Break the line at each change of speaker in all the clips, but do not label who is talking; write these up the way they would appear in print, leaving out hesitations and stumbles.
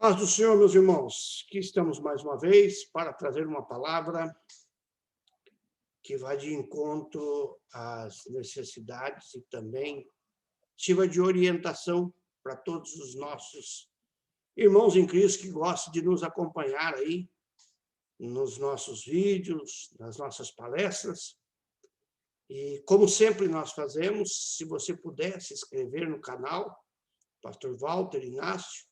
Paz do Senhor, meus irmãos, aqui estamos mais uma vez para trazer uma palavra que vai de encontro às necessidades e também sirva de orientação para todos os nossos irmãos em Cristo que gostam de nos acompanhar aí nos nossos vídeos, nas nossas palestras. E, como sempre nós fazemos, se você puder se inscrever no canal, Pastor Walter Inácio,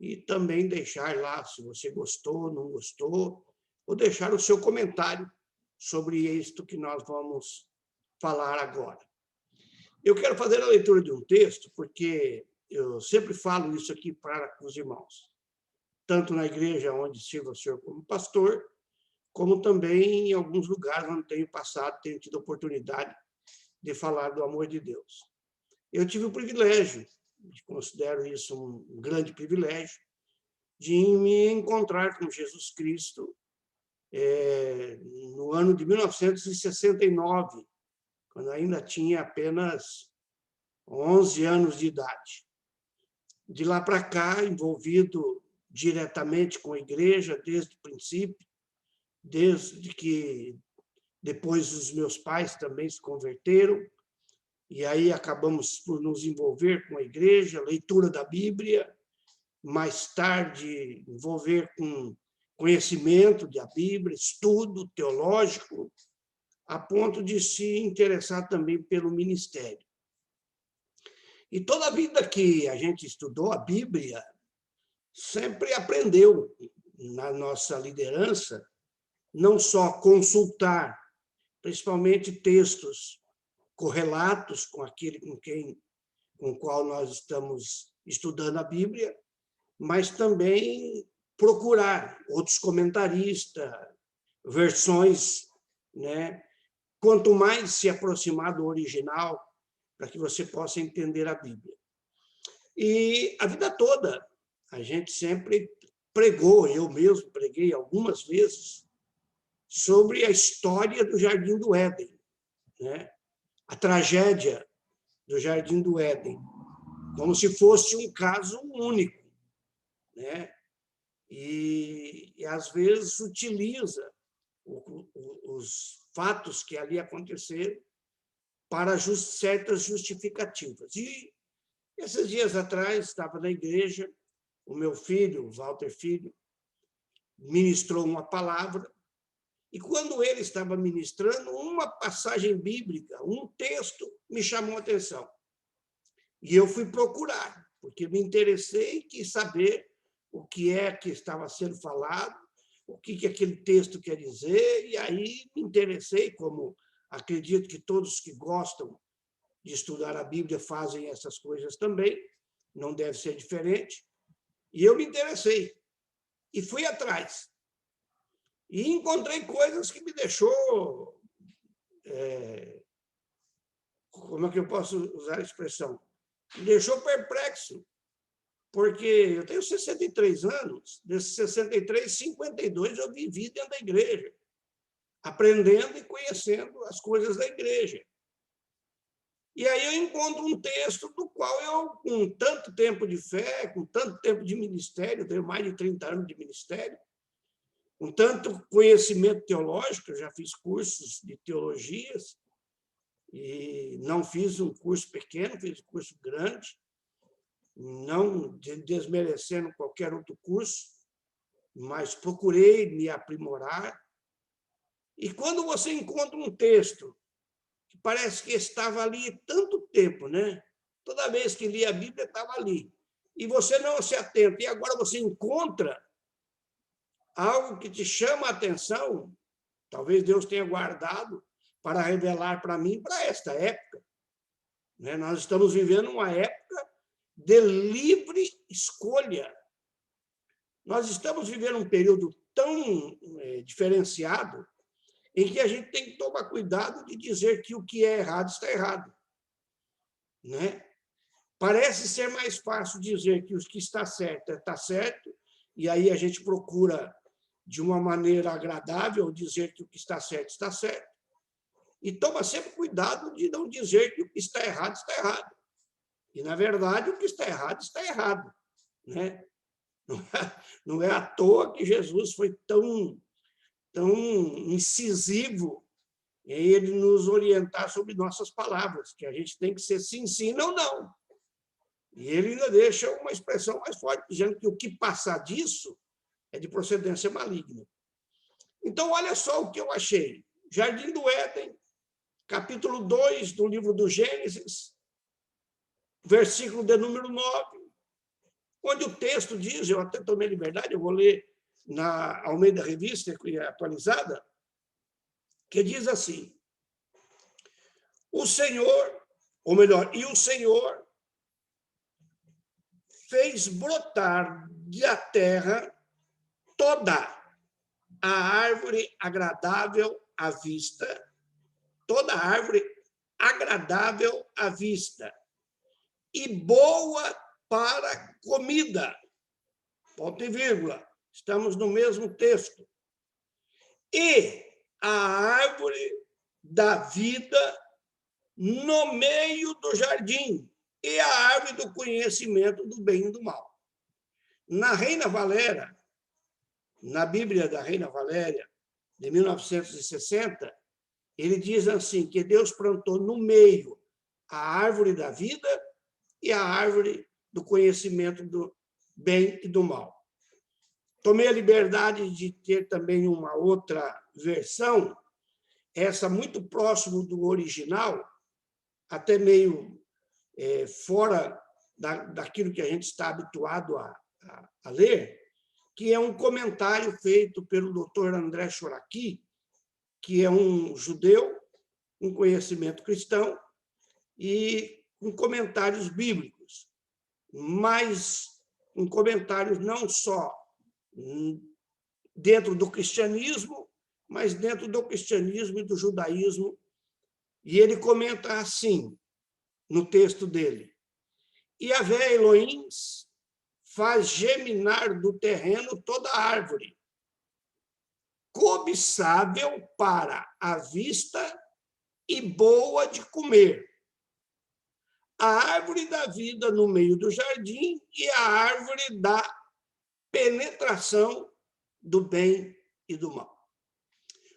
e também deixar lá se você gostou, não gostou, ou deixar o seu comentário sobre isto que nós vamos falar agora. Eu quero fazer a leitura de um texto, porque eu sempre falo isso aqui para os irmãos, tanto na igreja onde sirvo o Senhor como pastor, como também em alguns lugares onde tenho passado, tenho tido a oportunidade de falar do amor de Deus. Eu tive o privilégio, considero isso um grande privilégio, de me encontrar com Jesus Cristo no ano de 1969, quando ainda tinha apenas 11 anos de idade. De lá para cá, envolvido diretamente com a igreja desde o princípio, desde que depois os meus pais também se converteram, e aí acabamos por nos envolver com a igreja, leitura da Bíblia, mais tarde envolver com conhecimento da Bíblia, estudo teológico, a ponto de se interessar também pelo ministério. E toda a vida que a gente estudou a Bíblia, sempre aprendeu na nossa liderança, não só consultar, principalmente textos correlatos com aquele com o qual nós estamos estudando a Bíblia, mas também procurar outros comentaristas, versões, né? Quanto mais se aproximar do original, para que você possa entender a Bíblia. E a vida toda, a gente sempre pregou, eu mesmo preguei algumas vezes, sobre a história do Jardim do Éden, né? A tragédia do Jardim do Éden, como se fosse um caso único, né? E às vezes utiliza os fatos que ali aconteceram para certas justificativas. E esses dias atrás estava na igreja, o meu filho, o Walter Filho, ministrou uma palavra, e quando ele estava ministrando, uma passagem bíblica, um texto, me chamou a atenção. E eu fui procurar, porque me interessei e quis saber o que é que estava sendo falado, o que aquele texto quer dizer, e aí me interessei, como acredito que todos que gostam de estudar a Bíblia fazem essas coisas também, não deve ser diferente, e eu me interessei, e fui atrás. E encontrei coisas que me deixou... como é que eu posso usar a expressão? Me deixou perplexo, porque eu tenho 63 anos, desses 63, 52 eu vivi dentro da igreja, aprendendo e conhecendo as coisas da igreja. E aí eu encontro um texto do qual eu, com tanto tempo de fé, com tanto tempo de ministério, tenho mais de 30 anos de ministério, com tanto conhecimento teológico, eu já fiz cursos de teologias, e não fiz um curso pequeno, fiz um curso grande, não desmerecendo qualquer outro curso, mas procurei me aprimorar. E quando você encontra um texto que parece que estava ali tanto tempo, né? Toda vez que lia a Bíblia, estava ali. E você não se atenta, e agora você encontra algo que te chama a atenção, talvez Deus tenha guardado para revelar para mim, para esta época. Né? Nós estamos vivendo uma época de livre escolha. Nós estamos vivendo um período tão diferenciado em que a gente tem que tomar cuidado de dizer que o que é errado está errado. Né? Parece ser mais fácil dizer que o que está certo, e aí a gente procura, de uma maneira agradável, dizer que o que está certo, e toma sempre cuidado de não dizer que o que está errado. E, na verdade, o que está errado, né? Não é à toa que Jesus foi tão incisivo em ele nos orientar sobre nossas palavras, que a gente tem que ser sim, sim, não, não. E ele ainda deixa uma expressão mais forte, dizendo que o que passar disso é de procedência maligna. Então, olha só o que eu achei. Jardim do Éden, capítulo 2 do livro do Gênesis, versículo de número 9, onde o texto diz, eu até tomei liberdade, eu vou ler na Almeida Revista, que é atualizada, que diz assim: o Senhor, ou melhor, e o Senhor fez brotar da terra toda a árvore agradável à vista, toda a árvore agradável à vista e boa para comida. Ponto e vírgula. Estamos no mesmo texto. E a árvore da vida no meio do jardim, e a árvore do conhecimento do bem e do mal. Na Reina Valéria, na Bíblia da Reina Valéria, de 1960, ele diz assim, que Deus plantou no meio a árvore da vida e a árvore do conhecimento do bem e do mal. Tomei a liberdade de ter também uma outra versão, essa muito próximo do original, até meio fora daquilo que a gente está habituado a ler, que é um comentário feito pelo Dr. André Choraki, que é um judeu com conhecimento cristão e com comentários bíblicos, mas com comentários não só dentro do cristianismo, mas dentro do cristianismo e do judaísmo. E ele comenta assim, no texto dele: Yahvé Elohim faz geminar do terreno toda árvore, cobiçável para a vista e boa de comer. A árvore da vida no meio do jardim e a árvore da penetração do bem e do mal.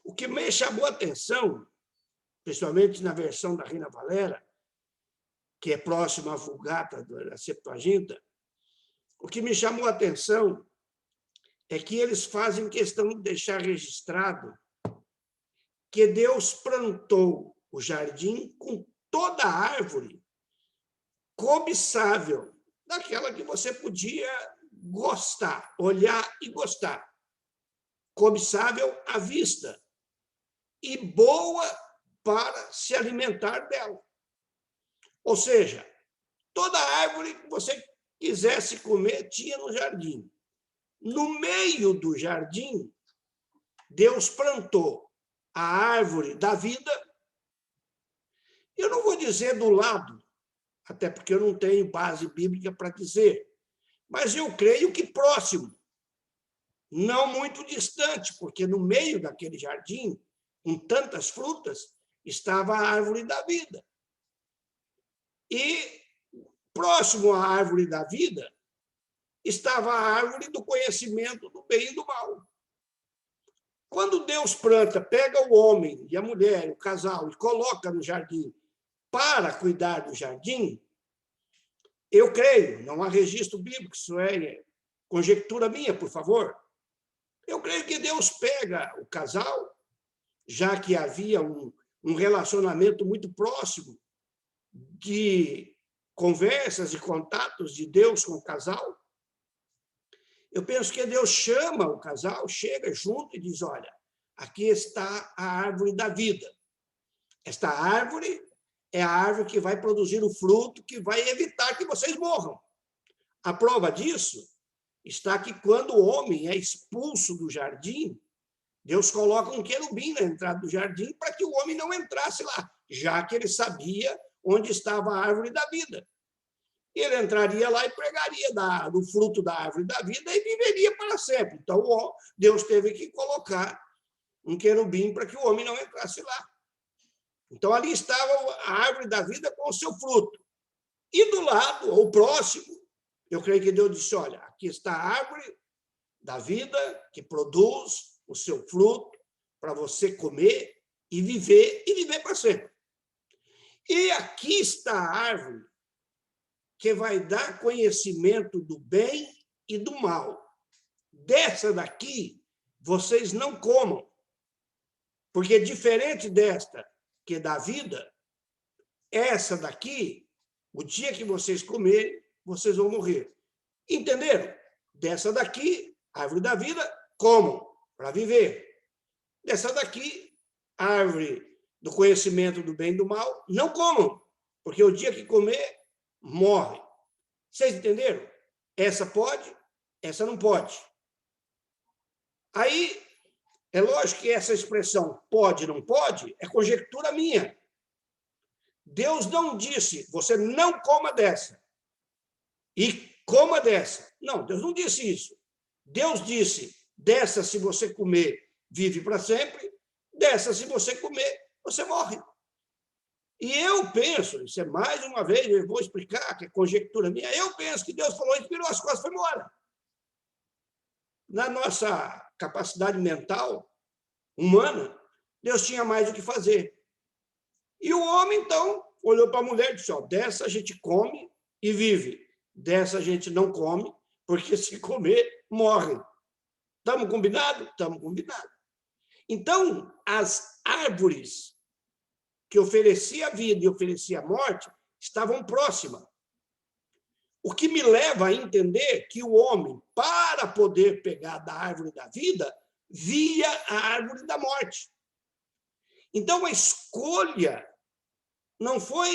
O que me chamou a atenção, principalmente na versão da Reina Valéria, que é próxima à Vulgata da Septuaginta, o que me chamou a atenção é que eles fazem questão de deixar registrado que Deus plantou o jardim com toda a árvore cobiçável, daquela que você podia gostar, olhar e gostar. Cobiçável à vista e boa para se alimentar dela. Ou seja, toda árvore que você quisesse comer tinha no jardim. No meio do jardim, Deus plantou a árvore da vida. Eu não vou dizer do lado, até porque eu não tenho base bíblica para dizer, mas eu creio que próximo, não muito distante, porque no meio daquele jardim, com tantas frutas, estava a árvore da vida. E próximo à árvore da vida estava a árvore do conhecimento do bem e do mal. Quando Deus planta, pega o homem e a mulher, o casal, e coloca no jardim para cuidar do jardim, eu creio, não há registro bíblico, isso é conjectura minha, por favor. Eu creio que Deus pega o casal, já que havia um relacionamento muito próximo de conversas e contatos de Deus com o casal. Eu penso que Deus chama o casal, chega junto e diz, olha, aqui está a árvore da vida. Esta árvore é a árvore que vai produzir o fruto que vai evitar que vocês morram. A prova disso está que quando o homem é expulso do jardim, Deus coloca um querubim na entrada do jardim para que o homem não entrasse lá, já que ele sabia onde estava a árvore da vida. Ele entraria lá e pregaria do fruto da árvore da vida e viveria para sempre. Então, Deus teve que colocar um querubim para que o homem não entrasse lá. Então, ali estava a árvore da vida com o seu fruto. E do lado, ou próximo, Eu creio que Deus disse, olha, aqui está a árvore da vida que produz o seu fruto para você comer e viver para sempre. E aqui está a árvore que vai dar conhecimento do bem e do mal. Dessa daqui, vocês não comam, porque diferente desta, que é da vida, essa daqui, o dia que vocês comerem, vocês vão morrer. Entenderam? Dessa daqui, árvore da vida, comam para viver. Dessa daqui, árvore do conhecimento do bem e do mal, não comam, porque o dia que comer, morre. Vocês entenderam? Essa pode, essa não pode. Aí, é lógico que essa expressão pode, não pode, é conjectura minha. Deus não disse, você não coma dessa e coma dessa. Não, Deus não disse isso. Deus disse, dessa se você comer, vive para sempre, dessa se você comer, você morre. E eu penso, isso é mais uma vez, eu vou explicar, que é conjectura minha, eu penso que Deus falou, inspirou as costas e foi embora. Na nossa capacidade mental humana, Deus tinha mais o que fazer. E o homem, então, olhou para a mulher e disse, ó, dessa a gente come e vive, dessa a gente não come, porque se comer, morre. Estamos combinados? Estamos combinados. Então, as árvores que oferecia a vida e oferecia a morte estavam próximas. O que me leva a entender que o homem, para poder pegar da árvore da vida, via a árvore da morte. Então, a escolha não foi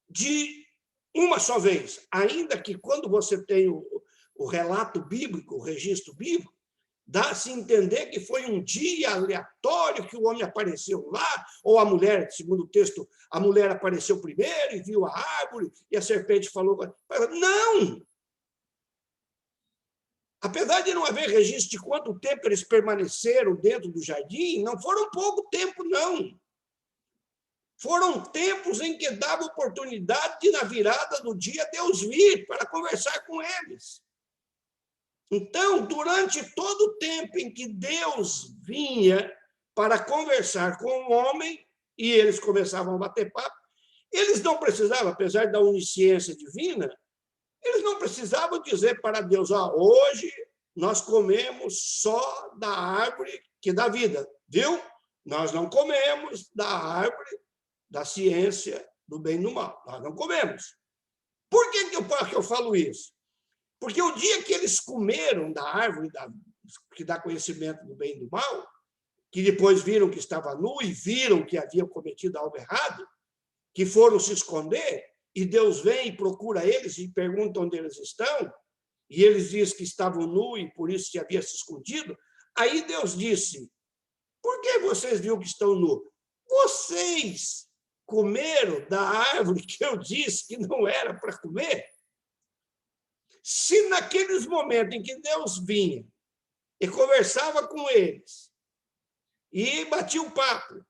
de uma só vez, ainda que quando você tem o relato bíblico, o registro bíblico, dá-se a entender que foi um dia aleatório que o homem apareceu lá, ou a mulher, segundo o texto, a mulher apareceu primeiro e viu a árvore, e a serpente falou... Não! Apesar de não haver registro de quanto tempo eles permaneceram dentro do jardim, não foram pouco tempo, não. Foram tempos em que dava oportunidade de, na virada do dia, Deus vir para conversar com eles. Então, durante todo o tempo em que Deus vinha para conversar com o homem, e eles começavam a bater papo, eles não precisavam, apesar da onisciência divina, eles não precisavam dizer para Deus, hoje nós comemos só da árvore que dá vida, viu? Nós não comemos da árvore da ciência do bem e do mal, nós não comemos. Por que eu falo isso? Porque o dia que eles comeram da árvore que dá conhecimento do bem e do mal, que depois viram que estava nu e viram que haviam cometido algo errado, que foram se esconder, e Deus vem e procura eles e pergunta onde eles estão, e eles dizem que estavam nu e por isso que havia se escondido. Aí Deus disse, por que vocês viram que estão nu? Vocês comeram da árvore que eu disse que não era para comer? Se naqueles momentos em que Deus vinha e conversava com eles e batia um papo,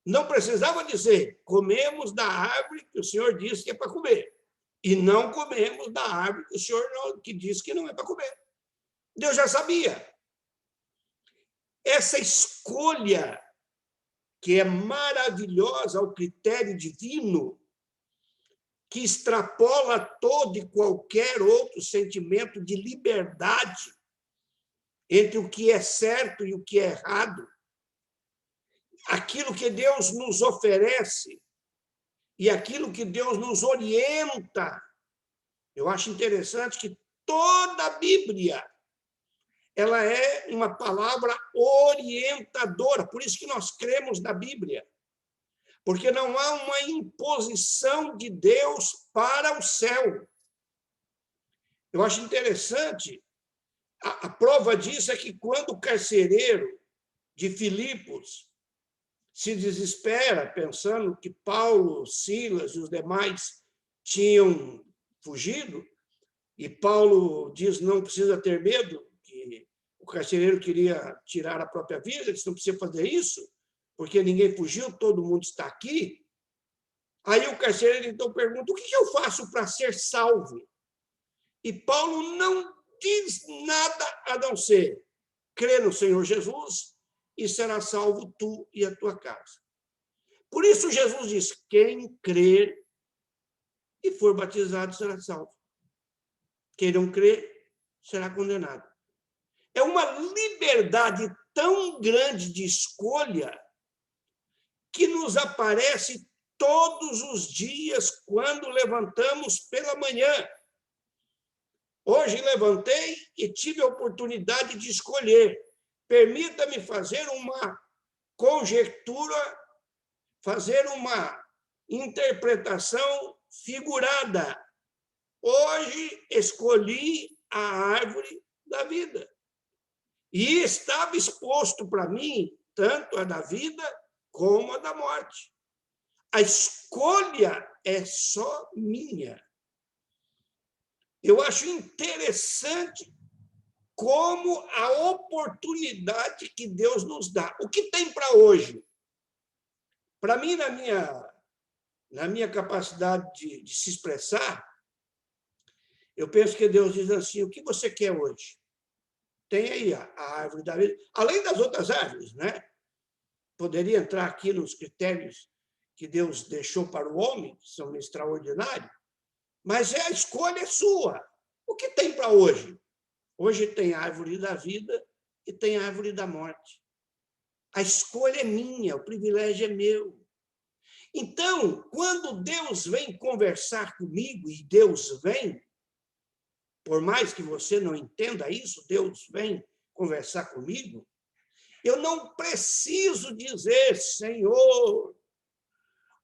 não precisava dizer, comemos da árvore que o Senhor disse que é para comer, e não comemos da árvore que o Senhor que disse que não é para comer. Deus já sabia. Essa escolha, que é maravilhosa ao critério divino, que extrapola todo e qualquer outro sentimento de liberdade entre o que é certo e o que é errado. Aquilo que Deus nos oferece e aquilo que Deus nos orienta. Eu acho interessante que toda a Bíblia ela é uma palavra orientadora, por isso que nós cremos na Bíblia. Porque não há uma imposição de Deus para o céu. Eu acho interessante, a prova disso é que quando o carcereiro de Filipos se desespera, pensando que Paulo, Silas e os demais tinham fugido, e Paulo diz, não precisa ter medo, que o carcereiro queria tirar a própria vida, ele disse, não precisa fazer isso, porque ninguém fugiu, todo mundo está aqui. Aí o carcereiro, então, pergunta, o que eu faço para ser salvo? E Paulo não diz nada a não ser: crê no Senhor Jesus e será salvo tu e a tua casa. Por isso Jesus diz: quem crer e for batizado será salvo. Quem não crer será condenado. É uma liberdade tão grande de escolha que nos aparece todos os dias quando levantamos pela manhã. Hoje levantei e tive a oportunidade de escolher. Permita-me fazer uma conjectura, fazer uma interpretação figurada. Hoje escolhi a árvore da vida. E estava exposto para mim tanto a da vida como a da morte. A escolha é só minha. Eu acho interessante como a oportunidade que Deus nos dá. O que tem para hoje? Para mim, na minha capacidade de se expressar, eu penso que Deus diz assim: o que você quer hoje? Tem aí a árvore da vida, além das outras árvores, né? Poderia entrar aqui nos critérios que Deus deixou para o homem, que são extraordinários, mas a escolha é sua. O que tem para hoje? Hoje tem a árvore da vida e tem a árvore da morte. A escolha é minha, o privilégio é meu. Então, quando Deus vem conversar comigo, e Deus vem, por mais que você não entenda isso, Deus vem conversar comigo, eu não preciso dizer: Senhor,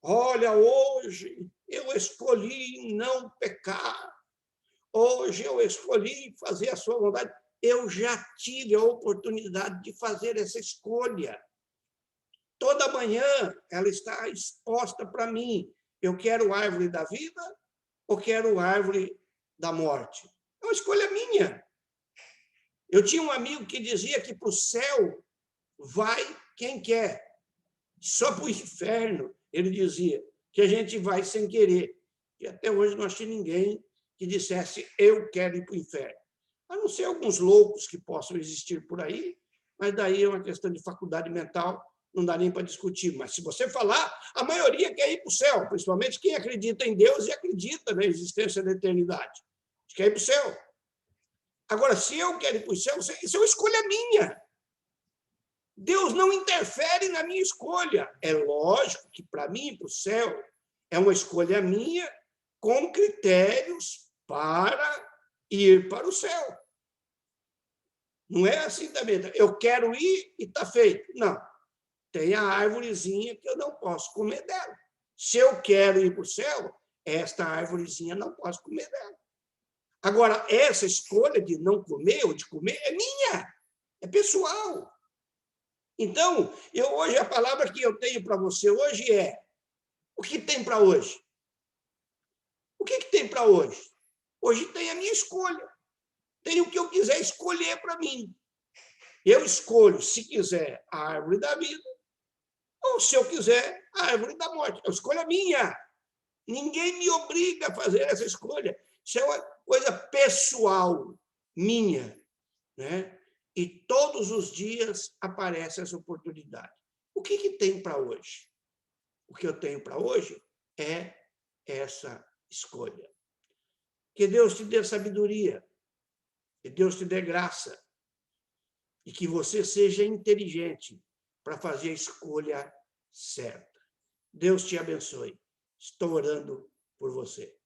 olha, hoje eu escolhi não pecar, hoje eu escolhi fazer a sua vontade. Eu já tive a oportunidade de fazer essa escolha. Toda manhã ela está exposta para mim. Eu quero a árvore da vida ou quero a árvore da morte? É uma escolha minha. Eu tinha um amigo que dizia que para o céu vai quem quer. Só para o inferno, ele dizia, que a gente vai sem querer. E até hoje não achei ninguém que dissesse: eu quero ir para o inferno. A não ser alguns loucos que possam existir por aí, mas daí é uma questão de faculdade mental, não dá nem para discutir. Mas se você falar, a maioria quer ir para o céu, principalmente quem acredita em Deus e acredita na existência da eternidade. Quer ir para o céu. Agora, se eu quero ir para o céu, isso é uma escolha minha. Deus não interfere na minha escolha. É lógico que, para mim, ir para o céu é uma escolha minha com critérios para ir para o céu. Não é assim também. Eu quero ir e está feito. Não. Tem a árvorezinha que eu não posso comer dela. Se eu quero ir para o céu, esta árvorezinha não posso comer dela. Agora, essa escolha de não comer ou de comer é minha, é pessoal. Então, hoje, a palavra que eu tenho para você hoje é: o que tem para hoje? O que tem para hoje? Hoje tem a minha escolha. Tem o que eu quiser escolher para mim. Eu escolho, se quiser, a árvore da vida, ou, se eu quiser, a árvore da morte. É uma escolha minha. Ninguém me obriga a fazer essa escolha. Isso é uma coisa pessoal, minha, né? E todos os dias aparece essa oportunidade. O que tem para hoje? O que eu tenho para hoje é essa escolha. Que Deus te dê sabedoria, que Deus te dê graça, e que você seja inteligente para fazer a escolha certa. Deus te abençoe. Estou orando por você.